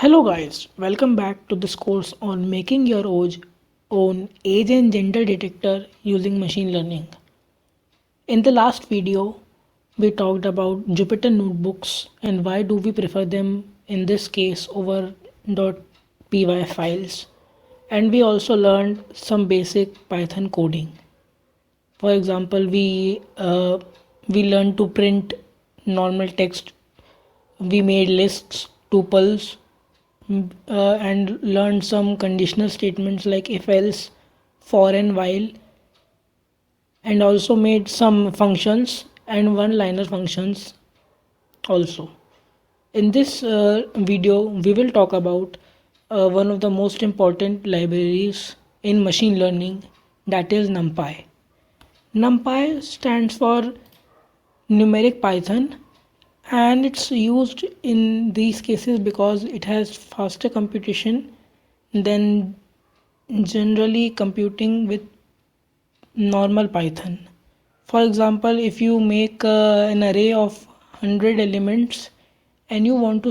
Hello guys, welcome back to this course on making your own age and gender detector using machine learning. In the last video, we talked about Jupyter notebooks and why do we prefer them in this case over .py files. And we also learned some basic Python coding. For example, we learned to print normal text. We made lists, tuples, and learned some conditional statements like if else, for and while, and also made some functions and one liner functions also. In this video we will talk about one of the most important libraries in machine learning, that is NumPy. NumPy stands for numeric Python, and it's used in these cases because it has faster computation than generally computing with normal Python. For example, if you make an array of 100 elements and you want to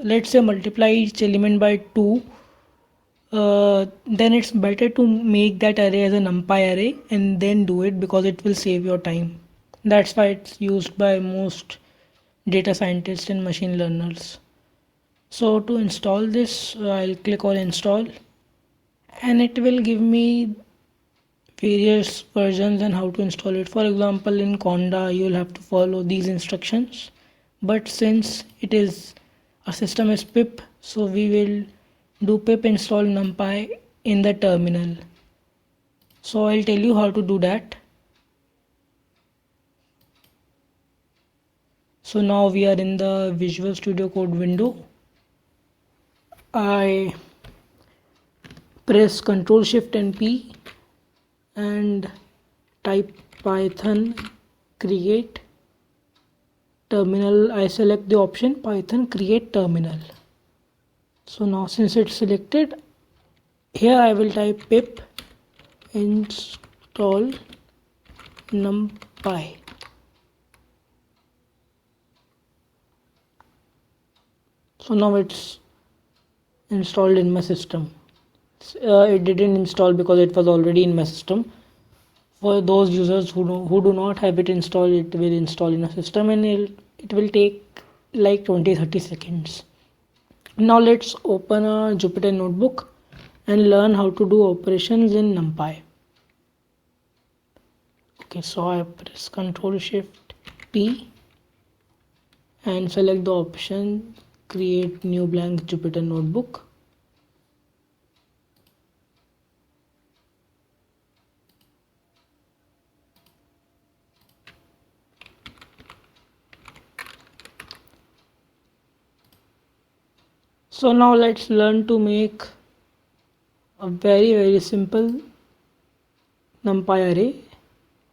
let's say multiply each element by 2, then it's better to make that array as a NumPy array and then do it, because it will save your time. That's why it's used by most data scientists and machine learners. So to install this, I'll click on install, and it will give me various versions and how to install it. For example, in Conda you'll have to follow these instructions, but since it is our system is pip, so we will do pip install NumPy in the terminal. So I'll tell you how to do that. So now we are in the Visual Studio Code window. I press Ctrl Shift and P and type Python create terminal. I select the option Python create terminal. So now since it's selected, here I will type pip install NumPy. So now it's installed in my system. It didn't install because it was already in my system. For those users who do not have it installed, it will install in a system, and it will take like 20-30 seconds. Now let's open a Jupyter notebook and learn how to do operations in NumPy. Okay, so I press Ctrl Shift P and select the option create new blank Jupyter notebook. So now let's learn to make a very simple NumPy array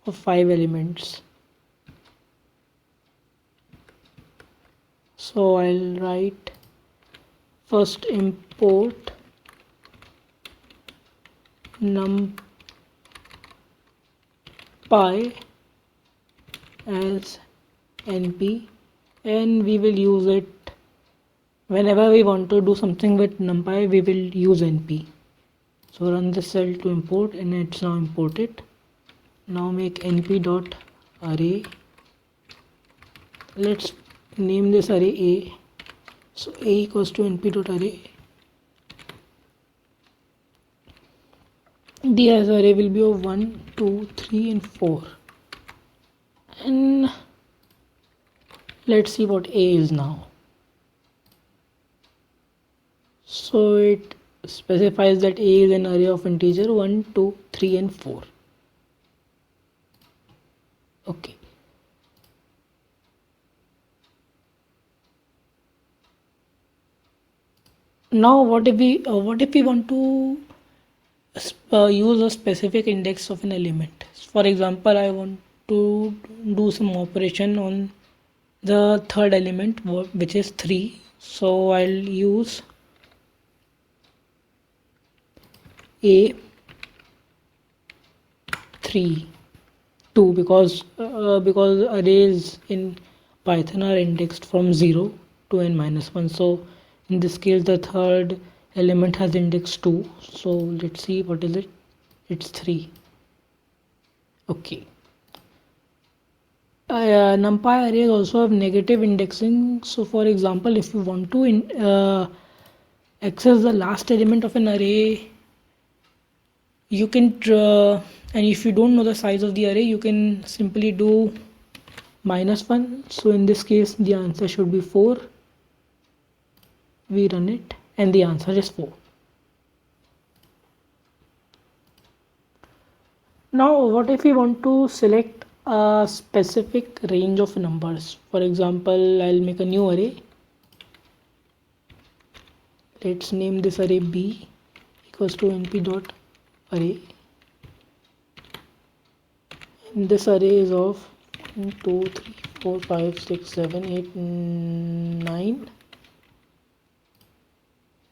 of 5 elements. So I'll write first import NumPy as NP, and we will use it whenever we want to do something with NumPy. We will use NP. So run this cell to import, and it's now imported. Now make np dot array. Let's name this array A. So A equals to np dot array. The as array will be of 1, 2, 3 and 4. And let's see what A is now. So it specifies that A is an array of integer 1, 2, 3 and 4. Okay. Now what if we want to use a specific index of an element? For example, I want to do some operation on the third element, which is 3. So I'll use A 3 2 because arrays in Python are indexed from 0. 2n minus 1. So in this case the third element has index 2. So let's see what is it. It's 3. Okay. NumPy arrays also have negative indexing. So for example, if you want to access the last element of an array, you can and if you don't know the size of the array, you can simply do -1. So in this case the answer should be 4. We run it and the answer is 4. Now what if we want to select a specific range of numbers? For example, I'll make a new array. Let's name this array b equals to np dot array, and this array is of 1 2 3 4 5 6 7 8 9.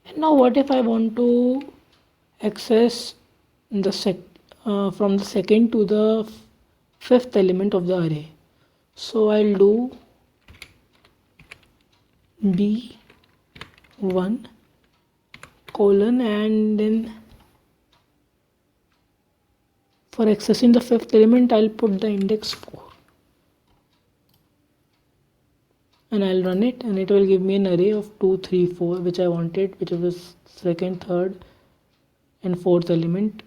And now what if I want to access the from the second to the fifth element of the array? So I'll do b1 colon, and then for accessing the fifth element I'll put the index 4 and I'll run it, and it will give me an array of 2 3 4 which I wanted, which was second, third and fourth element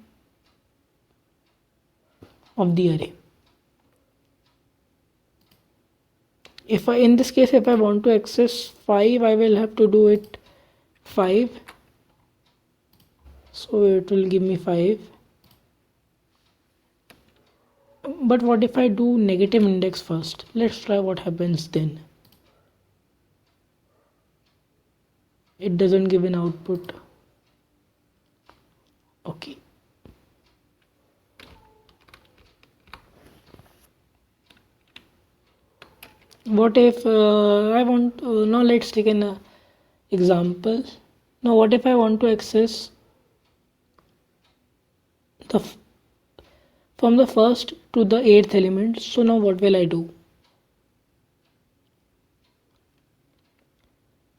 of the array. If I want to access 5, I will have to do it 5. So it will give me 5. But what if I do negative index first? Let's try what happens then. It doesn't give an output. Okay. What if I want now let's take an example. Now what if I want to access from the first to the 8th element? So now what will I do?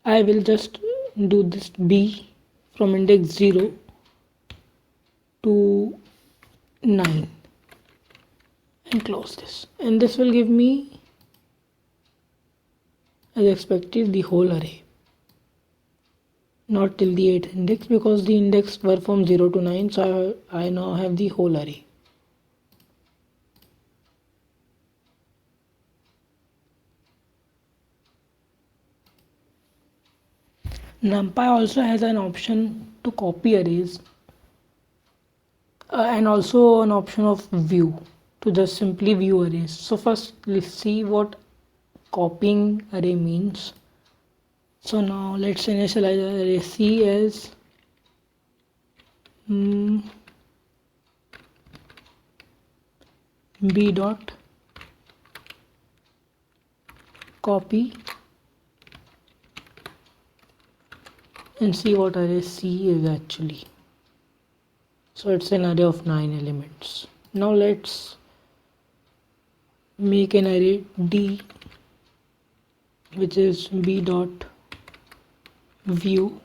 I will just do this b from index 0 to 9 and close this, and this will give me, as expected, the whole array. Not till the 8th index, because the index were from 0 to 9, so I now have the whole array. NumPy also has an option to copy arrays and also an option of view, to just simply view arrays. So first let's see what copying array means. So now let's initialize array C as b dot copy and see what array C is actually. So it's an array of 9 elements. Now let's make an array D, which is b dot view,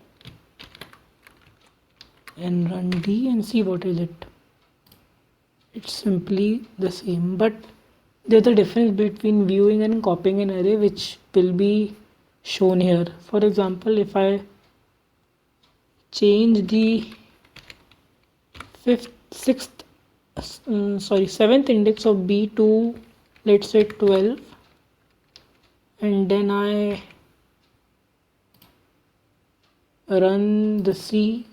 and run D and see what is it. It's simply the same, but there's a difference between viewing and copying an array, which will be shown here. For example, if I change the seventh index of B to, let's say, 12, and then I run the C,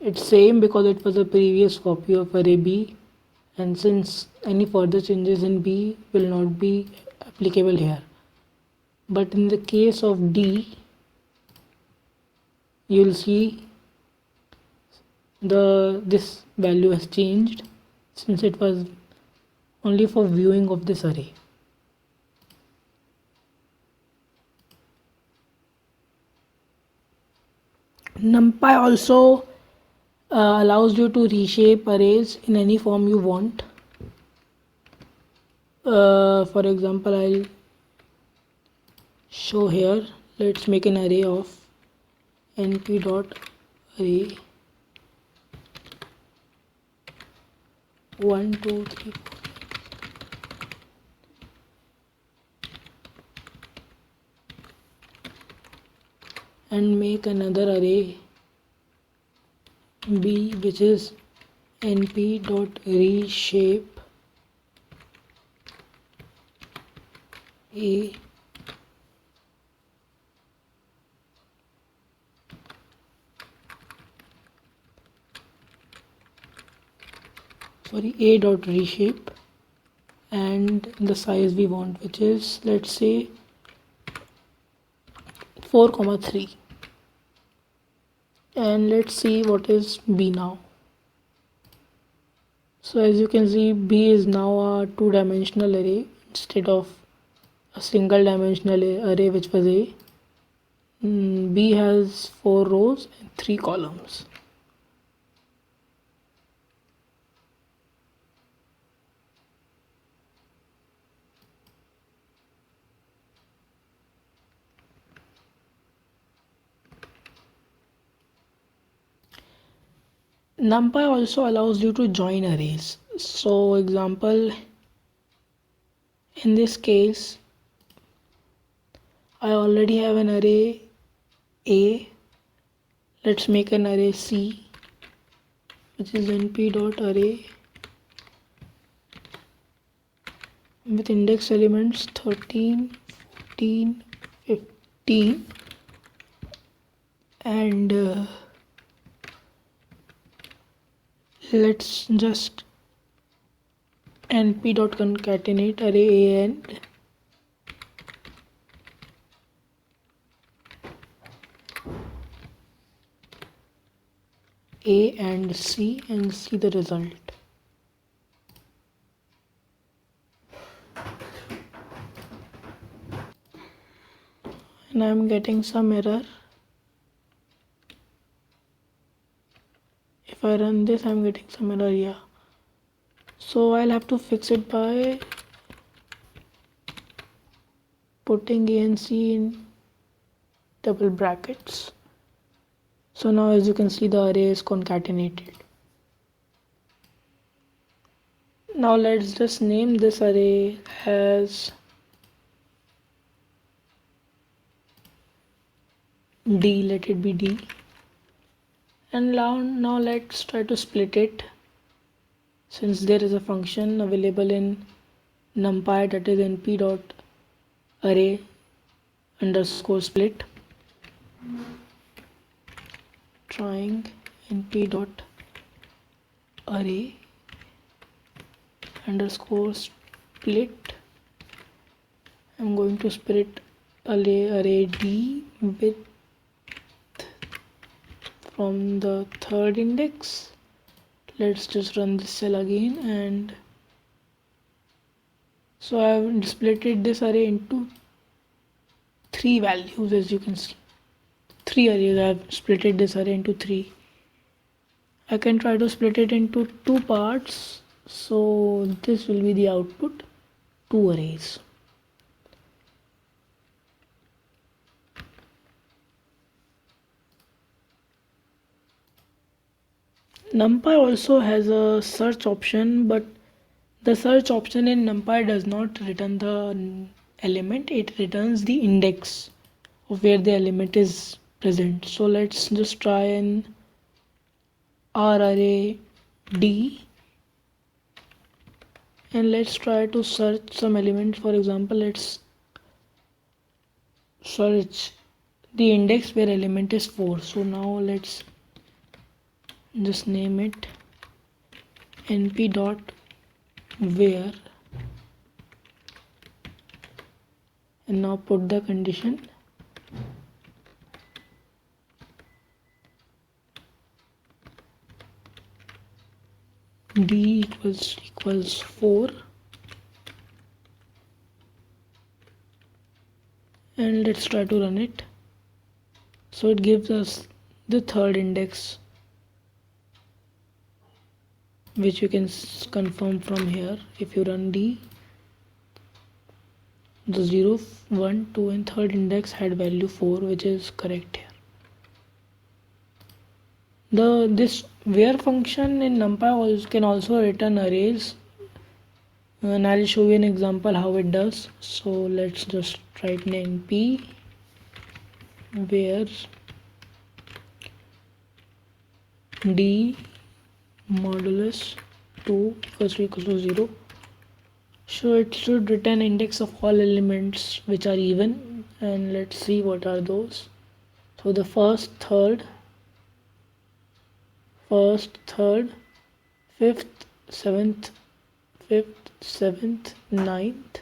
it's same because it was a previous copy of array B, and since any further changes in B will not be applicable here. But in the case of D, you'll see this value has changed, since it was only for viewing of this array. NumPy also allows you to reshape arrays in any form you want. For example, I'll show here, let's make an array of np dot array 1 2 3 4 and make another array b which is np dot reshape a dot reshape and the size we want, which is, let's say, 4,3, and let's see what is b now. So as you can see, b is now a two-dimensional array instead of a single dimensional array which was a. B has 4 rows and 3 columns. NumPy also allows you to join arrays. So example, in this case, I already have an array A. Let's make an array C, which is np dot array with index elements 13, 14, 15, and let's just np dot concatenate array A and C and see the result. And I'm getting some error. If I run this, I'm getting some error here. So I'll have to fix it by putting A and C in double brackets. So now as you can see, the array is concatenated. Now let's just name this array as D, let it be D. And now let's try to split it, since there is a function available in NumPy, that is np dot array underscore split. Trying np dot array underscore split. I'm going to split array D with from the third index. Let's just run this cell again, and so I've split this array into 3 values. As you can see, 3 arrays. I've split this array into 3. I can try to split it into 2 parts, so this will be the output, 2 arrays. NumPy also has a search option, but the search option in NumPy does not return the element, it returns the index of where the element is present. So let's just try an R array D, and let's try to search some element. For example, let's search the index where element is 4. So now let's just name it np dot where, and now put the condition d equals 4, and let's try to run it. So it gives us the third index, which you can confirm from here. If you run D, the 0, 1, 2 and third index had value 4, which is correct here. This where function in NumPy can also return arrays, and I'll show you an example how it does. So let's just write NumPy where d modulus 2 equals to 0. So it should return index of all elements which are even, and let's see what are those. So the first, third, fifth, seventh, 7th, 9th,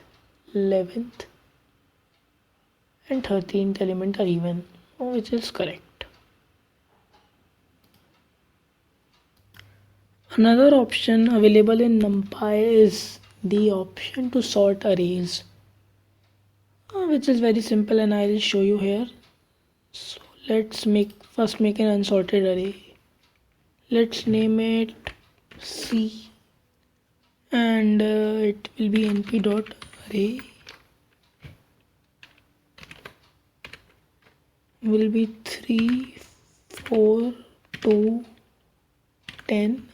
11th and 13th element are even, which is correct. Another option available in NumPy is the option to sort arrays, which is very simple and I'll show you here. So let's first make an unsorted array. Let's name it C and it will be np.array will be 3, 4, 2, 10,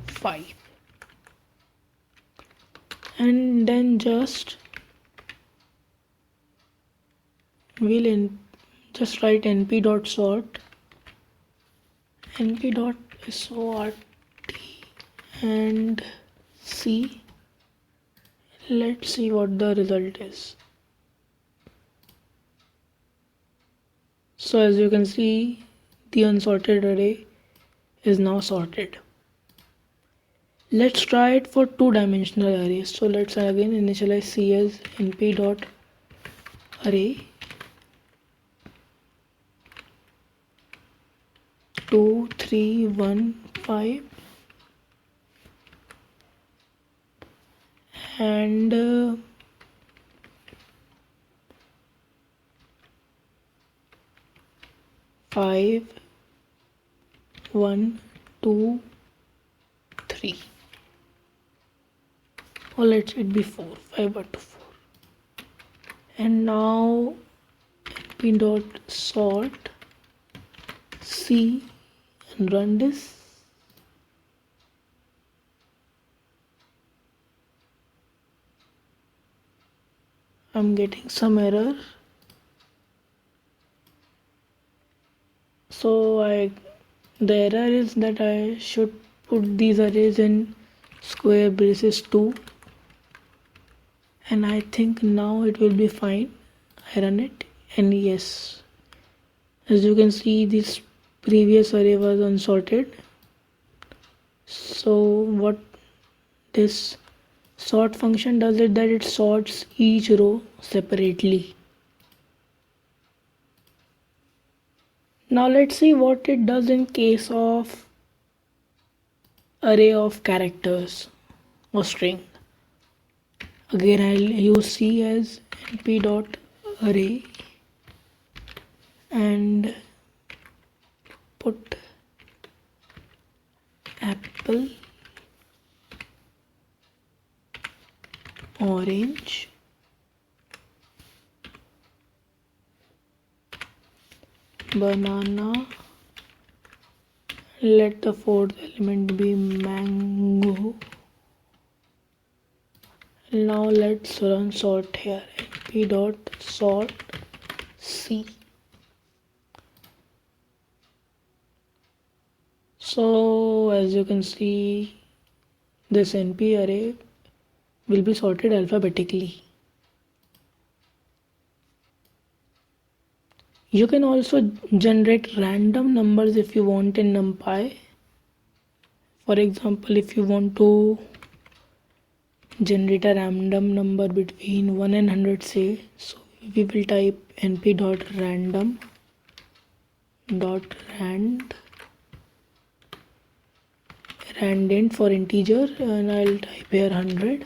5 and then just just write np.sort np.sort and C. Let's see what the result is. So as you can see, the unsorted array is now sorted. Let's try it for two-dimensional arrays. So let's again initialize C as np.array 2, 3, 1, 5 and 5, 1, 2, 3, or let it be 4, 5 1 2 4. And now np.sort C and run this. I'm getting some error. So the error is that I should put these arrays in square braces 2, and I think now it will be fine. I run it and yes, as you can see, this previous array was unsorted. So what this sort function does is that it sorts each row separately. Now let's see what it does in case of array of characters or string. Again I'll use C as np.array and put apple, orange, banana, let the fourth element be mango. Now let's run sort here, np.sort C. So as you can see, this NP array will be sorted alphabetically. You can also generate random numbers if you want in NumPy. For example, if you want to generate a random number between 1 and 100 say, so we will type np.random.rand randint for integer and I'll type here 100.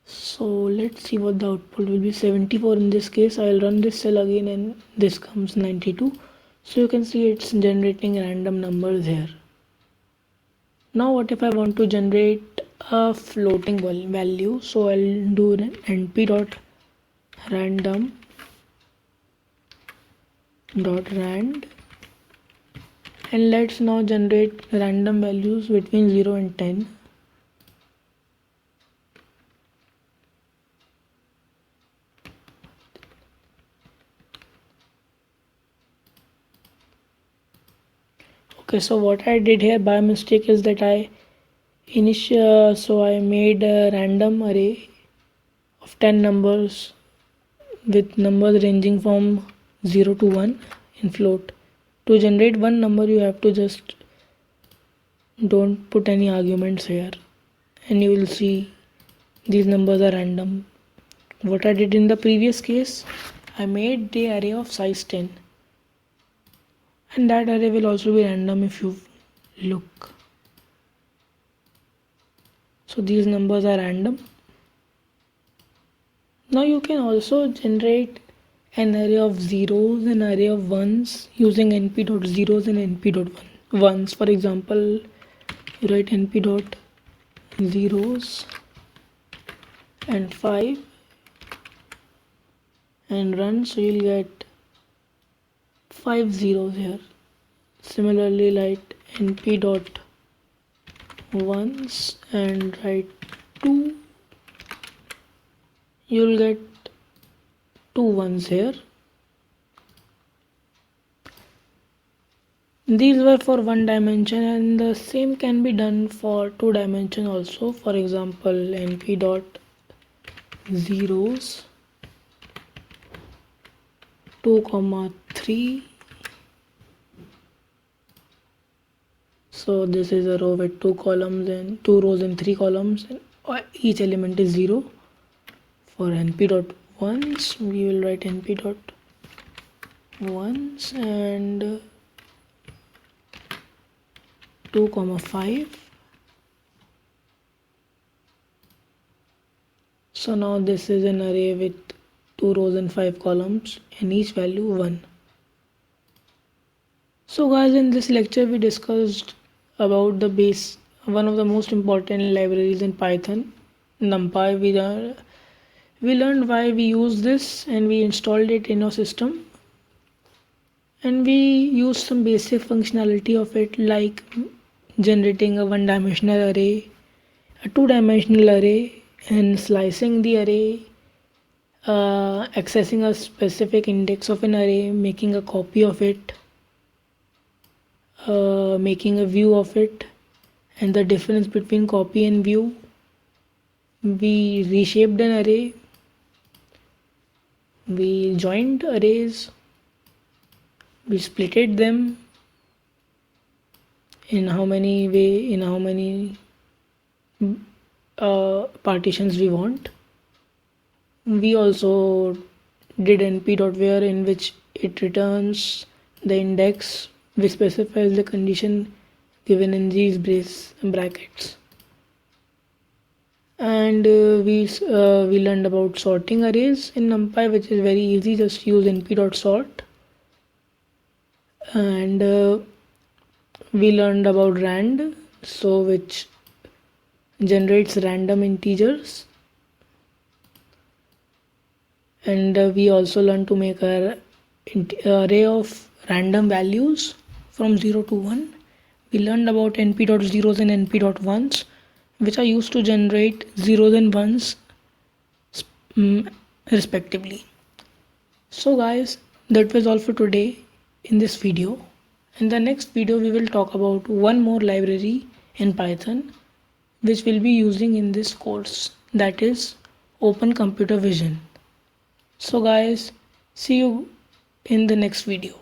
So let's see what the output will be. 74 in this case. I'll run this cell again and this comes 92. So you can see it's generating random numbers here. Now what if I want to generate a floating value? So I'll do an np.random random dot rand, and let's now generate random values between 0 and 10. Okay, so what I did here by mistake is that I made a random array of 10 numbers with numbers ranging from 0 to 1 in float. To generate one number, you have to just don't put any arguments here, and you will see these numbers are random. What I did in the previous case, I made the array of size 10, and that array will also be random if you look. So these numbers are random. Now you can also generate an array of zeros and array of ones using np.zeros and np.ones. For example, you write np.zeros and 5 and run, so you'll get 5 zeros here. Similarly, write np.ones and write 2, you'll get 2 ones here. These were for one dimension, and the same can be done for 2 dimension also. For example, np.zeros 2, 3. So this is a row with 2 columns and 2 rows and 3 columns, and each element is 0. For np.ones, we will write np.ones and 2, 5. So now this is an array with 2 rows and 5 columns and each value 1. So guys, in this lecture we discussed about one of the most important libraries in Python, NumPy. We learned why we use this, and we installed it in our system, and we used some basic functionality of it, like generating a one-dimensional array, a two-dimensional array, and slicing the array, accessing a specific index of an array, making a copy of it, making a view of it, and the difference between copy and view. We reshaped an array, we joined arrays, we splitted them in how many partitions we want. We also did np.where, in which it returns the index which specifies the condition given in these brackets. And we learned about sorting arrays in NumPy, which is very easy. Just use np.sort. And we learned about rand, which generates random integers. And we also learned to make an array of random values from 0 to 1. We learned about np.zeros and np.ones, which are used to generate zeros and ones respectively. So guys, that was all for today in this video. In the next video we will talk about one more library in Python which we'll be using in this course, that is Open Computer Vision. So guys, see you in the next video.